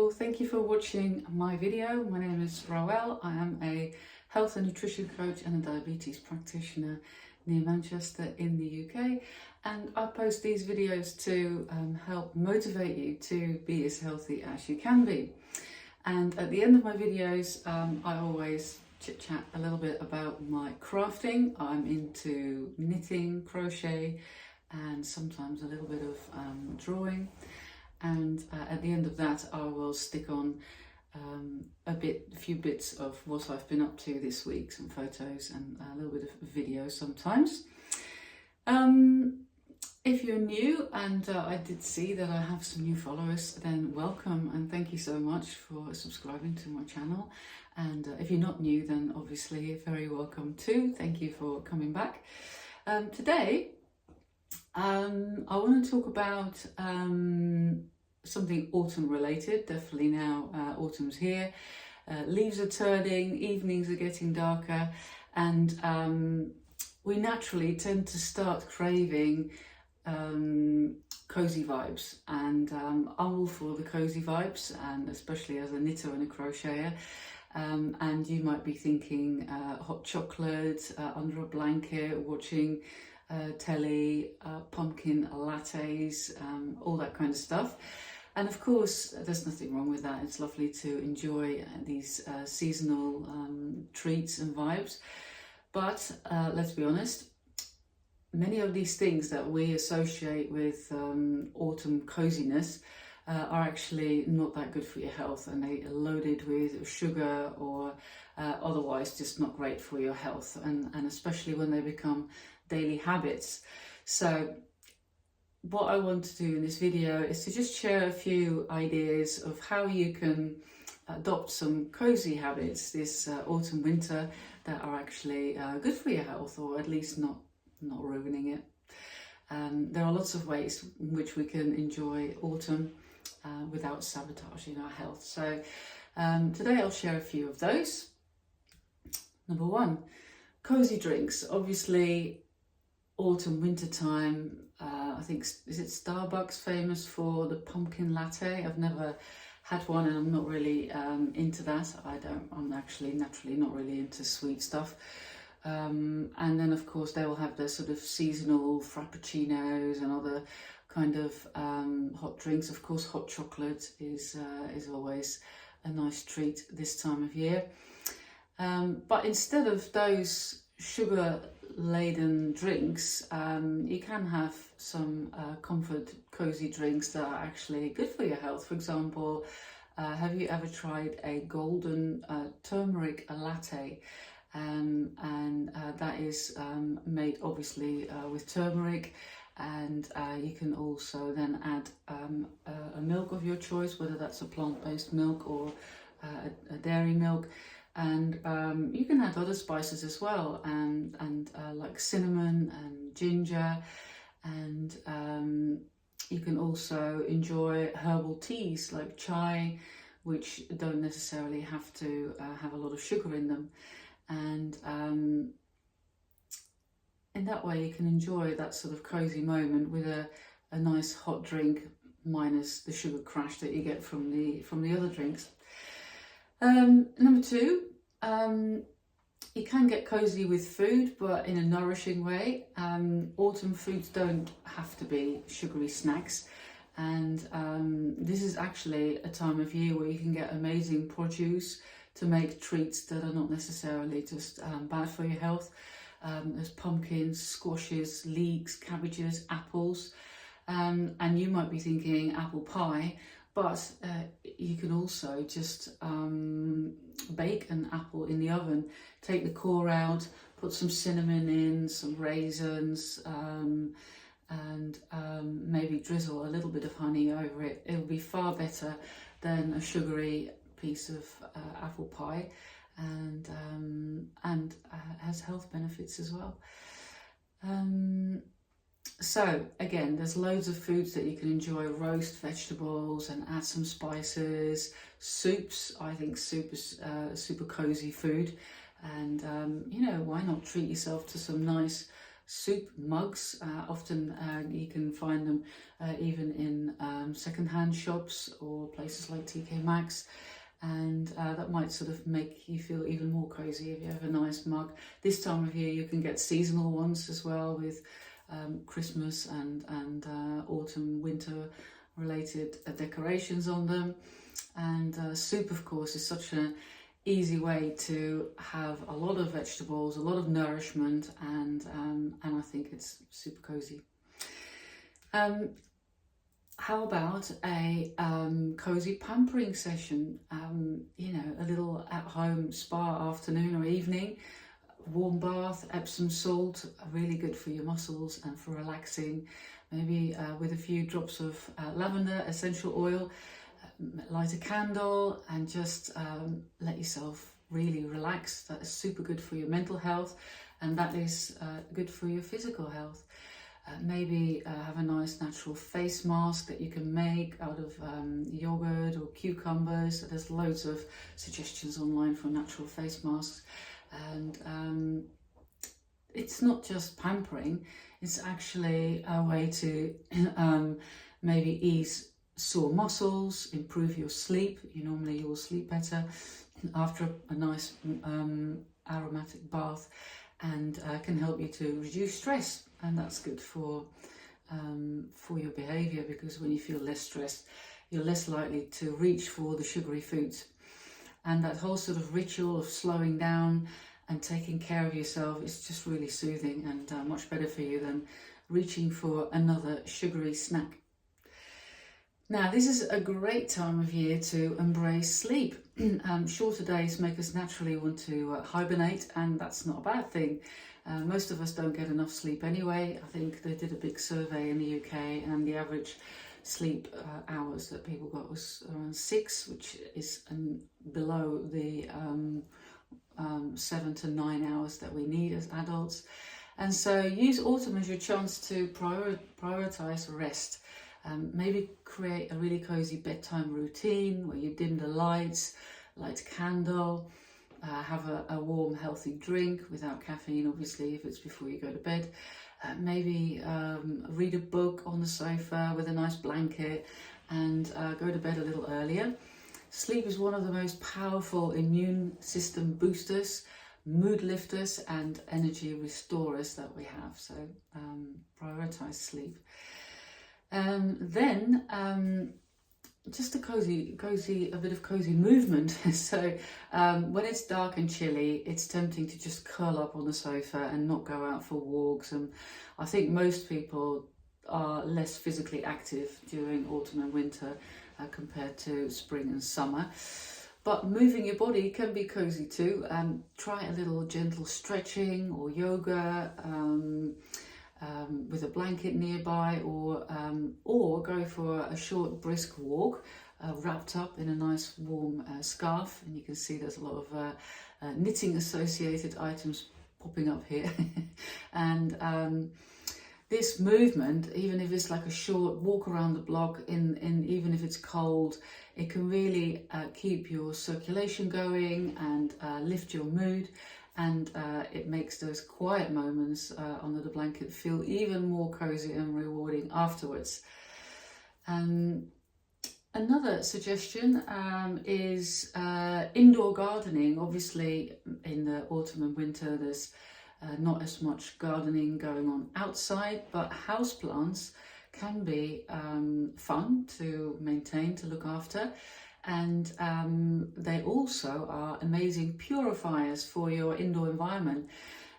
Hello, thank you for watching my video. My name is Roel. I am a health and nutrition coach and a diabetes practitioner near Manchester in the UK, and I post these videos to help motivate you to be as healthy as you can be. And at the end of my videos I always chit chat a little bit about my crafting. I'm into knitting, crochet, and sometimes a little bit of drawing. And at the end of that I will stick on a few bits of what I've been up to this week, some photos and a little bit of video sometimes. If you're new, and I did see that I have some new followers, then welcome and thank you so much for subscribing to my channel. And if you're not new, then obviously very welcome too. Thank you for coming back. Today I want to talk about something autumn related. Definitely now autumn's here, leaves are turning, evenings are getting darker, and we naturally tend to start craving cozy vibes, and I'm all for the cozy vibes, and especially as a knitter and a crocheter. And you might be thinking hot chocolate under a blanket, watching telly, pumpkin lattes, all that kind of stuff. And of course there's nothing wrong with that. It's lovely to enjoy these seasonal treats and vibes, but let's be honest, many of these things that we associate with autumn coziness are actually not that good for your health, and they are loaded with sugar or otherwise just not great for your health, and especially when they become daily habits. So what I want to do in this video is to just share a few ideas of how you can adopt some cozy habits this autumn winter that are actually good for your health, or at least not ruining it. There are lots of ways in which we can enjoy autumn without sabotaging our health. So today I'll share a few of those. Number one, cozy drinks. Obviously autumn, winter time, I think, is it Starbucks famous for the pumpkin latte? I've never had one, and I'm not really into that. I'm actually naturally not really into sweet stuff. And then of course they will have their sort of seasonal frappuccinos and other kind of hot drinks. Of course hot chocolate is always a nice treat this time of year. But instead of those sugar laden drinks, you can have some comfort cozy drinks that are actually good for your health. For example, have you ever tried a golden turmeric latte? And that is made obviously with turmeric, and you can also then add a milk of your choice, whether that's a plant-based milk or a dairy milk. And you can add other spices as well, and like cinnamon and ginger, and you can also enjoy herbal teas like chai, which don't necessarily have to have a lot of sugar in them. And in that way you can enjoy that sort of cozy moment with a nice hot drink, minus the sugar crash that you get from the other drinks. Number two, you can get cozy with food, but in a nourishing way. Autumn foods don't have to be sugary snacks, and this is actually a time of year where you can get amazing produce to make treats that are not necessarily just bad for your health. There's pumpkins, squashes, leeks, cabbages, apples, and you might be thinking apple pie, but you can also just bake an apple in the oven, take the core out, put some cinnamon in, some raisins, and maybe drizzle a little bit of honey over it. It'll be far better than a sugary piece of apple pie, and has health benefits as well. So again, there's loads of foods that you can enjoy. Roast vegetables and add some spices. Soups, I think soup is super cozy food, and you know, why not treat yourself to some nice soup mugs. Often you can find them even in second-hand shops or places like TK Maxx. And that might sort of make you feel even more cozy if you have a nice mug. This time of year you can get seasonal ones as well, with Christmas and autumn, winter related decorations on them. And soup, of course, is such an easy way to have a lot of vegetables, a lot of nourishment, and I think it's super cozy. How about a cozy pampering session? You know, a little at-home spa afternoon or evening, warm bath, Epsom salt, really good for your muscles and for relaxing. Maybe with a few drops of lavender essential oil, light a candle and just let yourself really relax. That is super good for your mental health, and that is good for your physical health. Maybe have a nice natural face mask that you can make out of yogurt or cucumbers. There's loads of suggestions online for natural face masks. And it's not just pampering, it's actually a way to maybe ease sore muscles, improve your sleep. Normally you'll sleep better after a nice aromatic bath, and can help you to reduce stress, and that's good for your behaviour, because when you feel less stressed, you're less likely to reach for the sugary foods. And that whole sort of ritual of slowing down and taking care of yourself is just really soothing and much better for you than reaching for another sugary snack. Now, this is a great time of year to embrace sleep. Shorter days make us naturally want to hibernate, and that's not a bad thing. Most of us don't get enough sleep anyway. I think they did a big survey in the UK, and the average sleep hours that people got was around 6, which is below the 7 to 9 hours that we need as adults. And so use autumn as your chance to prioritise rest. Maybe create a really cozy bedtime routine where you dim the lights, light a candle, have a warm healthy drink without caffeine, obviously, if it's before you go to bed. Maybe read a book on the sofa with a nice blanket, and go to bed a little earlier. Sleep is one of the most powerful immune system boosters, mood lifters and energy restorers that we have. So prioritise sleep. Then just a bit of cozy movement. So when it's dark and chilly, it's tempting to just curl up on the sofa and not go out for walks. And I think most people are less physically active during autumn and winter compared to spring and summer. But moving your body can be cozy too. Try a little gentle stretching or yoga, with a blanket nearby, or go for a short brisk walk wrapped up in a nice warm scarf. And you can see there's a lot of knitting associated items popping up here. And this movement, even if it's like a short walk around the block, even if it's cold, it can really keep your circulation going and lift your mood. And it makes those quiet moments under the blanket feel even more cozy and rewarding afterwards. Another suggestion is indoor gardening. Obviously, in the autumn and winter, there's not as much gardening going on outside, but houseplants can be fun to maintain, to look after. And they also are amazing purifiers for your indoor environment.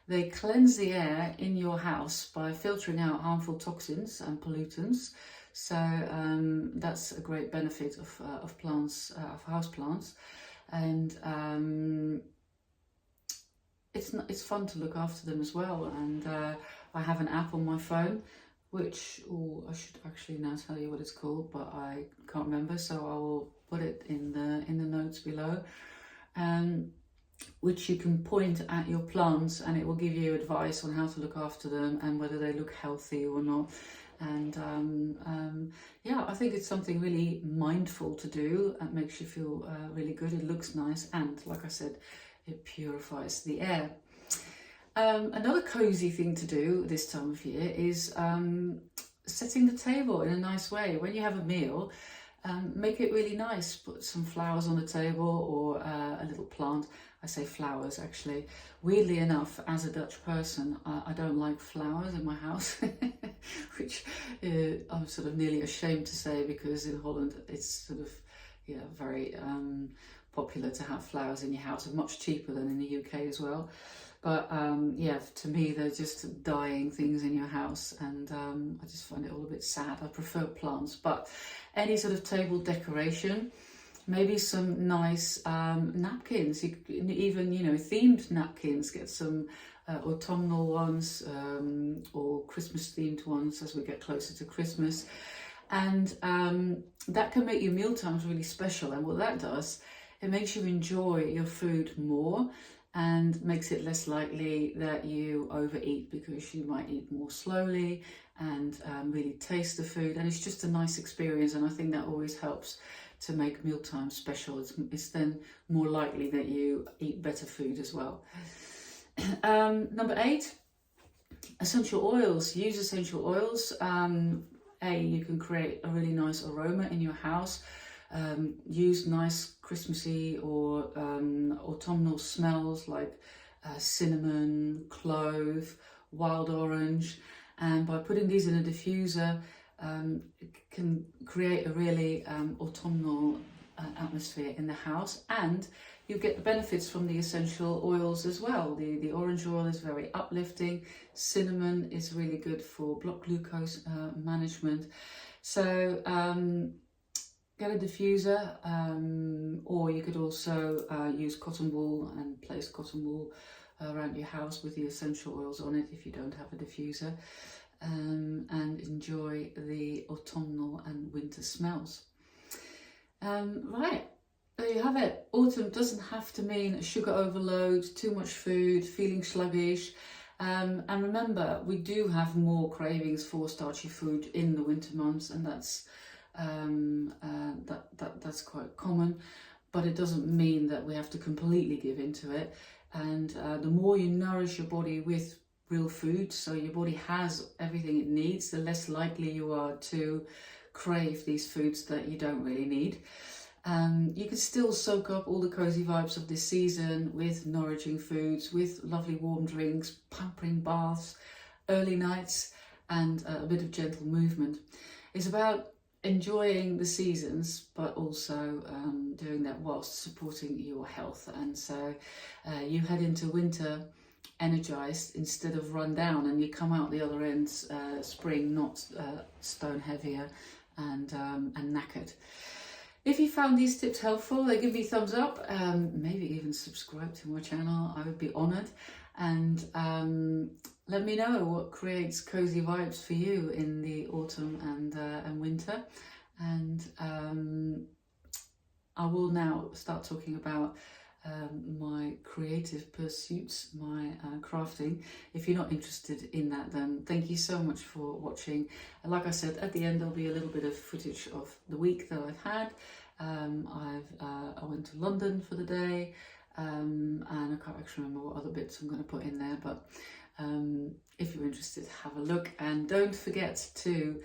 They cleanse the air in your house by filtering out harmful toxins and pollutants. So that's a great benefit of plants, of house plants. And it's fun to look after them as well. And I have an app on my phone, which I should actually now tell you what it's called, but I can't remember, so I will put it in the notes below, which you can point at your plants and it will give you advice on how to look after them and whether they look healthy or not. And yeah, I think it's something really mindful to do. It makes you feel really good. It looks nice, and like I said, it purifies the air. Another cosy thing to do this time of year is setting the table in a nice way. When you have a meal, make it really nice. Put some flowers on the table or a little plant. I say flowers actually. Weirdly enough, as a Dutch person, I don't like flowers in my house, which I'm sort of nearly ashamed to say, because in Holland it's sort of very popular to have flowers in your house, and much cheaper than in the UK as well. But yeah, to me they're just dying things in your house, and I just find it all a bit sad. I prefer plants, but any sort of table decoration, maybe some nice napkins. You can even, themed napkins. Get some autumnal ones or Christmas themed ones as we get closer to Christmas, and that can make your meal times really special. And what that does, it makes you enjoy your food more, and makes it less likely that you overeat, because you might eat more slowly and really taste the food, and it's just a nice experience. And I think that always helps to make mealtime special. It's then more likely that you eat better food as well. Number 8, essential oils. Use essential oils. You can create a really nice aroma in your house. Use nice Christmassy or autumnal smells like cinnamon, clove, wild orange, and by putting these in a diffuser, it can create a really autumnal atmosphere in the house, and you get the benefits from the essential oils as well. The orange oil is very uplifting. Cinnamon is really good for blood glucose management. So get a diffuser, or you could also use cotton wool and place cotton wool around your house with the essential oils on it if you don't have a diffuser, and enjoy the autumnal and winter smells. Right, there you have it. Autumn doesn't have to mean sugar overload, too much food, feeling sluggish. And remember, we do have more cravings for starchy food in the winter months, and that's that's quite common, but it doesn't mean that we have to completely give into it. And the more you nourish your body with real food, so your body has everything it needs, the less likely you are to crave these foods that you don't really need. You can still soak up all the cozy vibes of this season with nourishing foods, with lovely warm drinks, pampering baths, early nights, and a bit of gentle movement. It's about enjoying the seasons, but also doing that whilst supporting your health. And so you head into winter energized instead of run down, and you come out the other end spring not stone heavier and knackered. If you found these tips helpful, then give me a thumbs up, maybe even subscribe to my channel. I would be honoured. And let me know what creates cozy vibes for you in the autumn and winter. And I will now start talking about my creative pursuits, my crafting. If you're not interested in that, then thank you so much for watching. And like I said, at the end there'll be a little bit of footage of the week that I've had. I went to London for the day, and I can't actually remember what other bits I'm going to put in there, but if you're interested, have a look. And don't forget to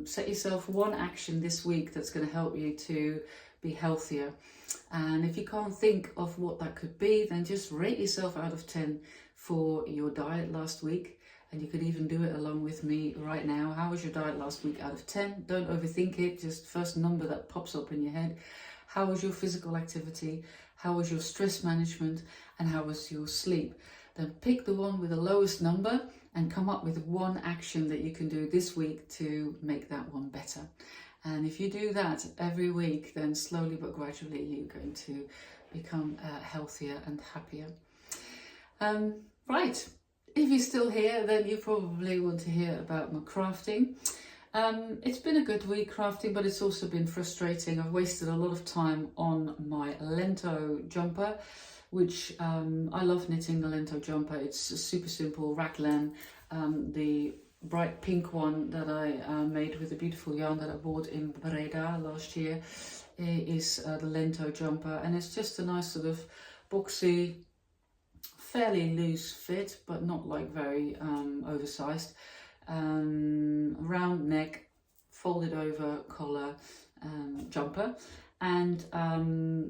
set yourself one action this week that's going to help you to be healthier. And if you can't think of what that could be, then just rate yourself out of 10 for your diet last week. And you could even do it along with me right now. How was your diet last week out of 10? Don't overthink it, just first number that pops up in your head. How was your physical activity? How was your stress management? And how was your sleep? Then pick the one with the lowest number and come up with one action that you can do this week to make that one better. And if you do that every week, then slowly but gradually you're going to become healthier and happier. Right, if you're still here, then you probably want to hear about my crafting. It's been a good week crafting, but it's also been frustrating. I've wasted a lot of time on my Lento jumper, which I love knitting the Lento jumper. It's a super simple raglan. The bright pink one that I made with a beautiful yarn that I bought in Breda last year is the Lento jumper, and it's just a nice sort of boxy fairly loose fit, but not like very oversized. Round neck, folded over collar, jumper. And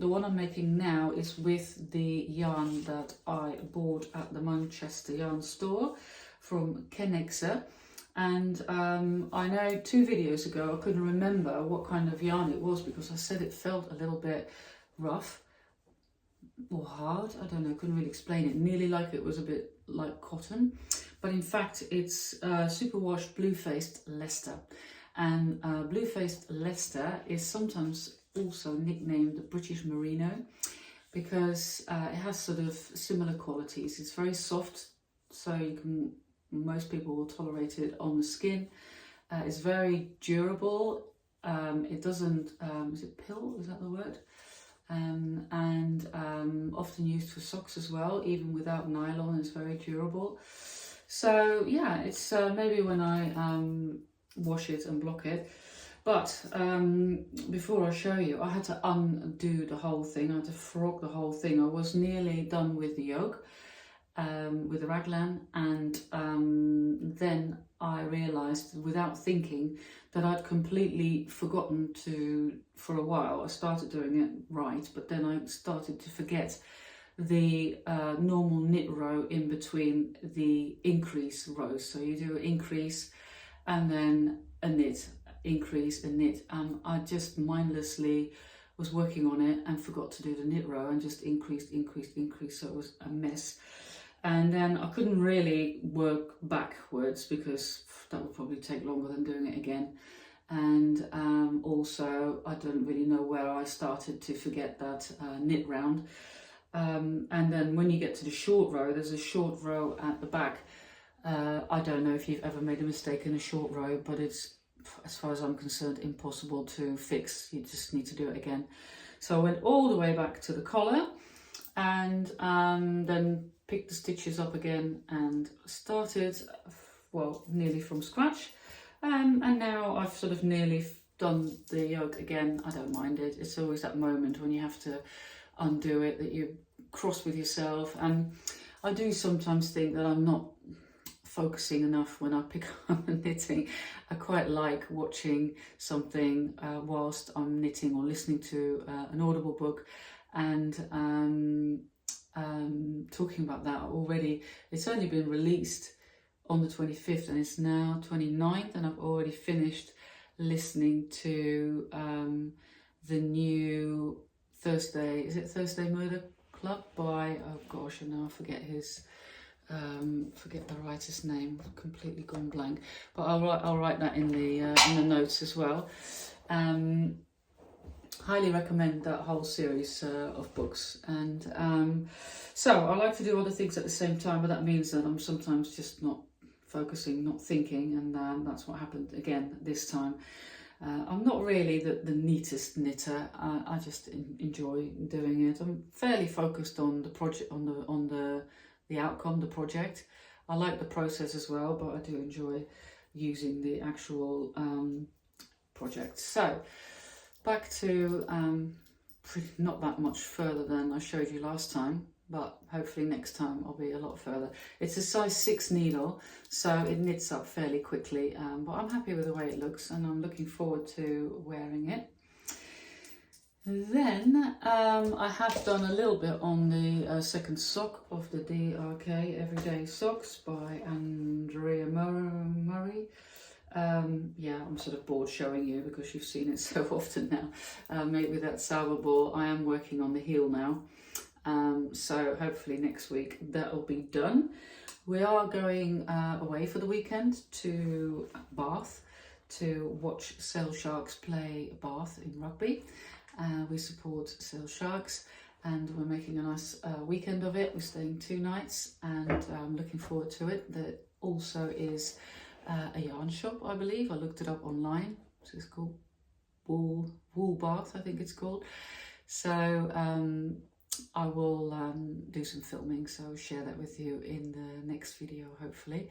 the one I'm making now is with the yarn that I bought at the Manchester yarn store from Kennexa. And I know 2 videos ago I couldn't remember what kind of yarn it was because I said it felt a little bit rough or hard. I don't know, couldn't really explain it. Nearly like it was a bit like cotton, but in fact it's superwash blue-faced Leicester. And blue-faced Leicester is sometimes also nicknamed the British Merino because it has sort of similar qualities. It's very soft, so most people will tolerate it on the skin. It's very durable. It doesn't, is it pill? Is that the word? And often used for socks as well, even without nylon. It's very durable. So yeah, it's maybe when I wash it and block it. But before I show you, I had to undo the whole thing. I had to frog the whole thing. I was nearly done with the yoke, with the raglan, and then I realised without thinking that I'd completely forgotten to, for a while, I started doing it right, but then I started to forget the normal knit row in between the increase rows. So you do an increase and then a knit, increase and knit. I just mindlessly was working on it and forgot to do the knit row and just increased, so it was a mess. And then I couldn't really work backwards because that would probably take longer than doing it again. And also I don't really know where I started to forget that knit round. And then when you get to the short row, there's a short row at the back. I don't know if you've ever made a mistake in a short row, but it's, as far as I'm concerned, impossible to fix. You just need to do it again. So I went all the way back to the collar and then picked the stitches up again and started, well, nearly from scratch. And now I've sort of nearly done the yoke again. I don't mind it. It's always that moment when you have to undo it that you're cross with yourself. And I do sometimes think that I'm not focusing enough when I pick up knitting. I quite like watching something whilst I'm knitting or listening to an Audible book, and talking about that already. It's only been released on the 25th and it's now 29th, and I've already finished listening to the new Thursday, is it Thursday Murder Club by, oh gosh, and now I forget his forget the writer's name, I've completely gone blank, but I'll write that in the notes as well. Highly recommend that whole series of books. And so I like to do other things at the same time, but that means that I'm sometimes just not focusing, not thinking, and that's what happened again this time. I'm not really the neatest knitter. I just enjoy doing it. I'm fairly focused on the project, on the outcome, the project. I like the process as well, but I do enjoy using the actual project. So back to not that much further than I showed you last time, but hopefully next time I'll be a lot further. It's a size 6 needle, so it knits up fairly quickly, but I'm happy with the way it looks and I'm looking forward to wearing it. Then I have done a little bit on the second sock of the DRK Everyday Socks by Andrea Murray. Yeah, I'm sort of bored showing you because you've seen it so often now. Made with that salver ball. I am working on the heel now, so hopefully next week that'll be done. We are going away for the weekend to Bath to watch Sale Sharks play Bath in rugby. We support Sale Sharks and we're making a nice weekend of it. We're staying 2 nights and I'm looking forward to it. There also is a yarn shop, I believe. I looked it up online. So it's called Wool Bath, I think it's called. So I will do some filming, so I'll share that with you in the next video, hopefully.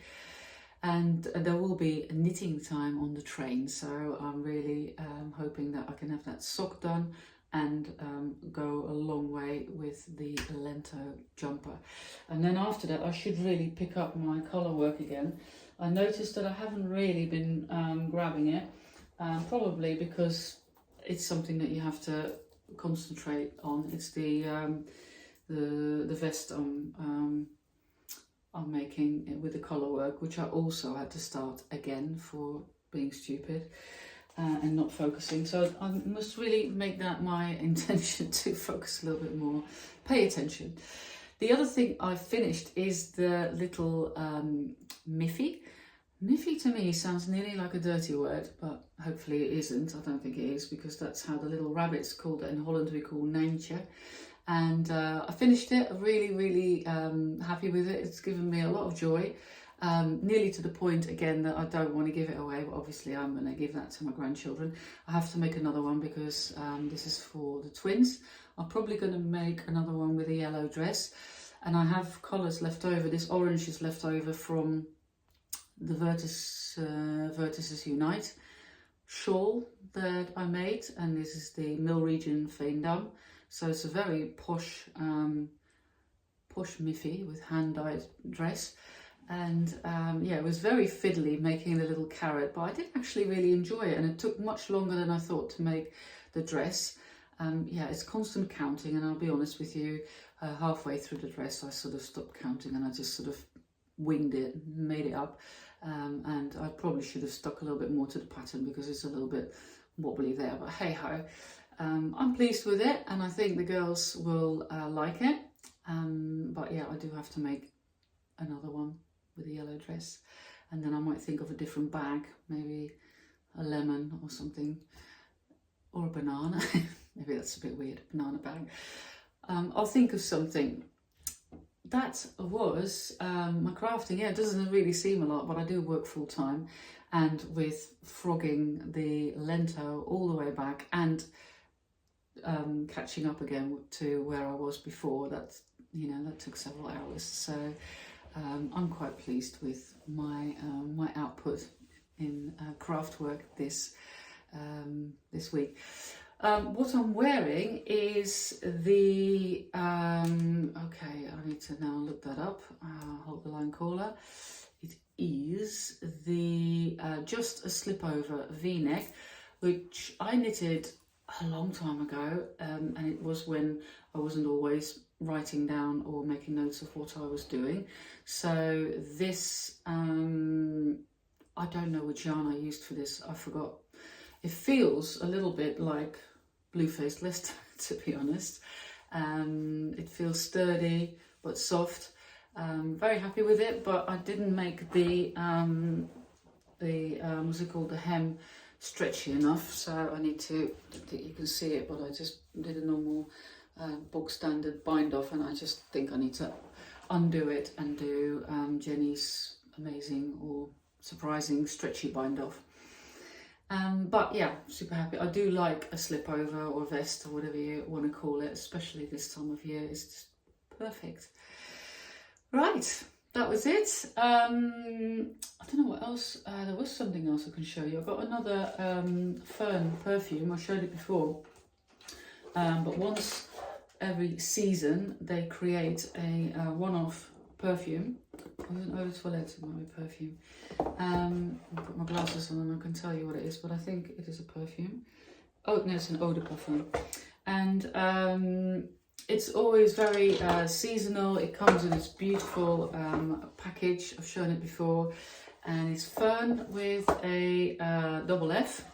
And there will be a knitting time on the train, so I'm really hoping that I can have that sock done and go a long way with the Lento jumper. And then after that I should really pick up my collar work again. I noticed that I haven't really been grabbing it, probably because it's something that you have to concentrate on. It's the vest I'm making with the collar work, which I also had to start again for being stupid. And not focusing, so I must really make that my intention to focus a little bit more, pay attention. The other thing I finished is the little Miffy. Miffy to me sounds nearly like a dirty word, but hopefully it isn't. I don't think it is, because that's how the little rabbits called it in Holland, we call Nijntje. And I finished it, really happy with it. It's given me a lot of joy. Nearly to the point again that I don't want to give it away, but obviously I'm going to give that to my grandchildren. I have to make another one because this is for the twins. I'm probably going to make another one with a yellow dress, and I have colours left over. This orange is left over from the Vertices Unite shawl that I made, and this is the Mill Region Veendam. So it's a very posh Miffy with hand-dyed dress. And yeah, it was very fiddly making the little carrot, but I did actually really enjoy it, and it took much longer than I thought to make the dress. Yeah, it's constant counting, and I'll be honest with you, halfway through the dress I sort of stopped counting and I just sort of winged it, made it up, and I probably should have stuck a little bit more to the pattern because it's a little bit wobbly there, but hey ho. I'm pleased with it, and I think the girls will like it, but yeah, I do have to make another one with a yellow dress, and then I might think of a different bag, maybe a lemon or something, or a banana. Maybe that's a bit weird, banana bag. I'll think of something. That was my crafting. Yeah, it doesn't really seem a lot, but I do work full time, and with frogging the Lento all the way back and catching up again to where I was before, that's, you know, that took several hours. So I'm quite pleased with my my output in craft work this week. What I'm wearing is the okay, I need to now look that up. Hold the line caller. It is the Just a Slipover V-neck, which I knitted a long time ago, and it was when I wasn't always writing down or making notes of what I was doing. So this, I don't know which yarn I used for this, I forgot. It feels a little bit like Blue-Faced List, to be honest. It feels sturdy but soft. Very happy with it, but I didn't make the what's it called, the hem stretchy enough, so I need to, you can see it, but I just did a normal book standard bind off, and I just think I need to undo it and do Jenny's amazing or surprising stretchy bind off. But yeah, super happy. I do like a slip over or vest or whatever you want to call it, especially this time of year. It's just perfect. Right, that was it. I don't know what else. There was something else I can show you. I've got another Fern perfume. I showed it before. But once every season they create a one-off perfume. It was an Eau de Toilette, it might be perfume. I'll put my glasses on and I can tell you what it is, but I think it is a perfume. Oh no, it's an Eau de Parfum. And it's always very seasonal. It comes in this beautiful package. I've shown it before, and it's Fern with a double F.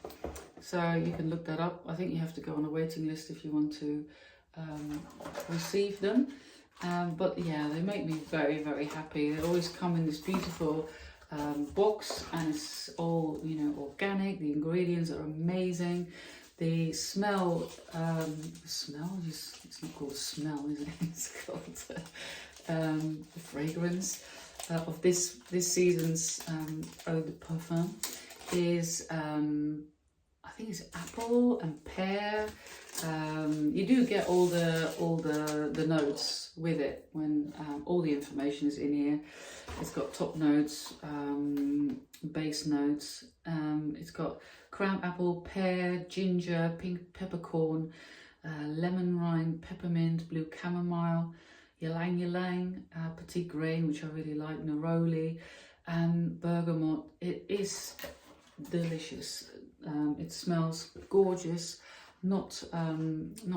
So you can look that up. I think you have to go on a waiting list if you want to receive them. But yeah, they make me very, very happy. They always come in this beautiful box, and it's all, you know, organic. The ingredients are amazing. The smell, it's not called a smell, is it? It's called the fragrance of this season's Eau de Parfum is, I think it's apple and pear. You do get all the notes with it when all the information is in here. It's got top notes, base notes. It's got cran apple, pear, ginger, pink peppercorn, lemon rind, peppermint, blue chamomile, ylang ylang, petite grain, which I really like, neroli, and bergamot. It is delicious. It smells gorgeous. Not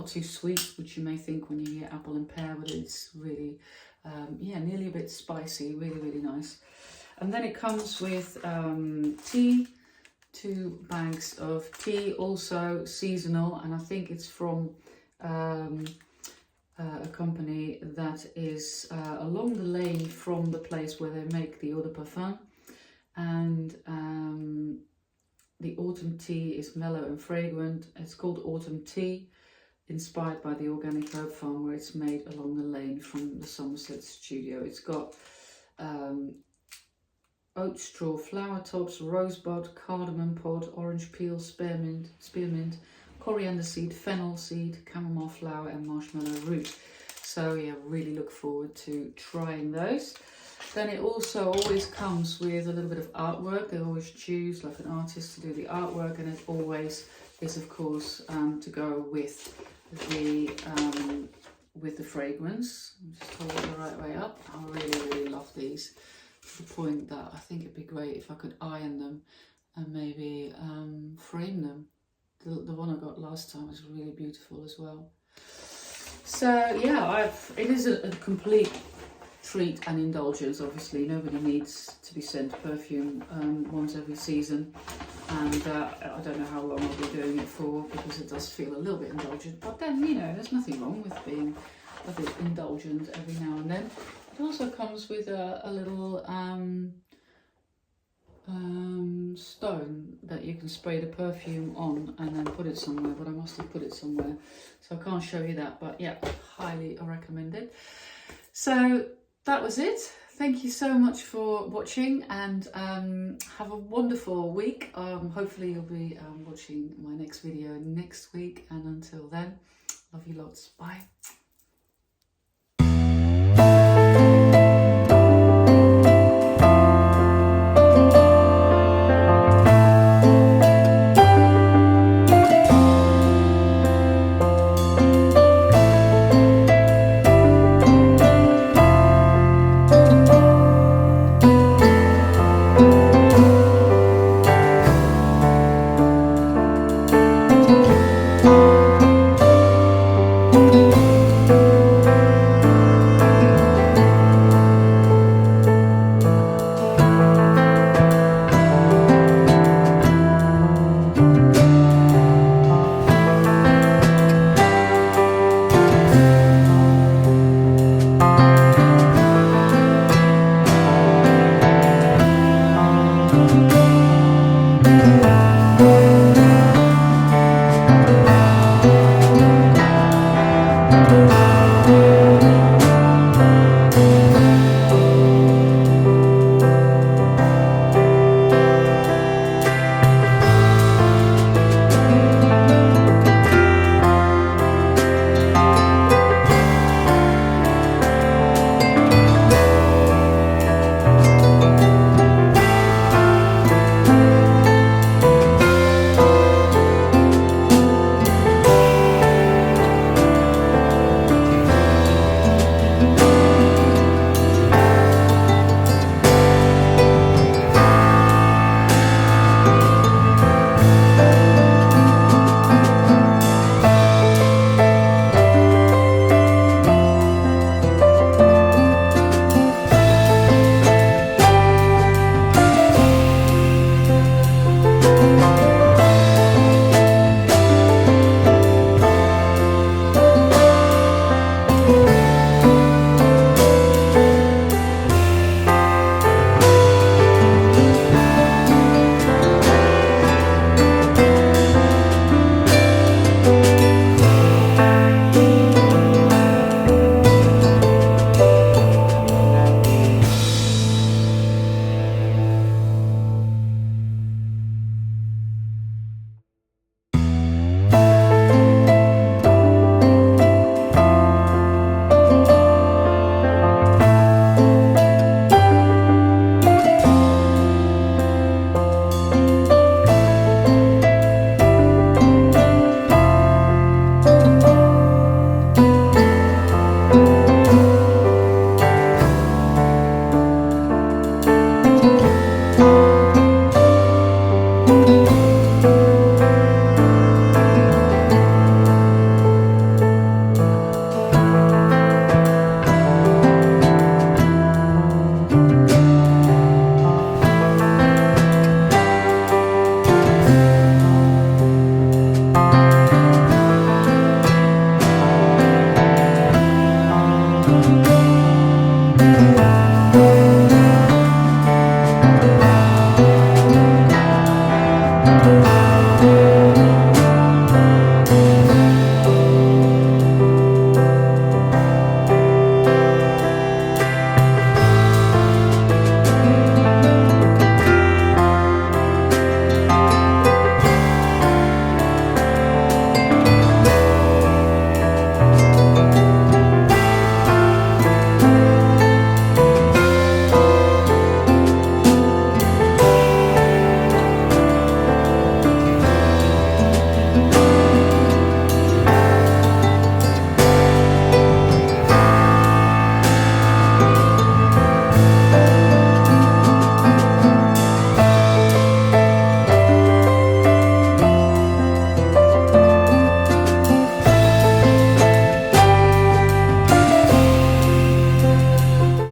too sweet, which you may think when you hear apple and pear, but it's really, yeah, nearly a bit spicy. Really, really nice. And then it comes with tea, 2 bags of tea, also seasonal, and I think it's from a company that is along the lane from the place where they make the Eau de Parfum. And the autumn tea is mellow and fragrant. It's called Autumn Tea, inspired by the organic herb farm where it's made along the lane from the Somerset studio. It's got oat straw, flower tops, rosebud, cardamom pod, orange peel, spearmint, coriander seed, fennel seed, chamomile flower, and marshmallow root. So yeah, really look forward to trying those. Then it also always comes with a little bit of artwork. They always choose like an artist to do the artwork, and it always is, of course, to go with the fragrance. Just hold it the right way up. I really, really love these, to the point that I think it'd be great if I could iron them and maybe frame them. The one I got last time was really beautiful as well. So yeah, it is a complete treat and indulgence. Obviously, nobody needs to be sent perfume once every season, and I don't know how long I'll be doing it for, because it does feel a little bit indulgent. But then, you know, there's nothing wrong with being a bit indulgent every now and then. It also comes with a little stone that you can spray the perfume on and then put it somewhere, but I must have put it somewhere, so I can't show you that. But yeah, highly recommend it. So that was it. Thank you so much for watching, and have a wonderful week. Hopefully you'll be watching my next video next week, and until then, love you lots. Bye.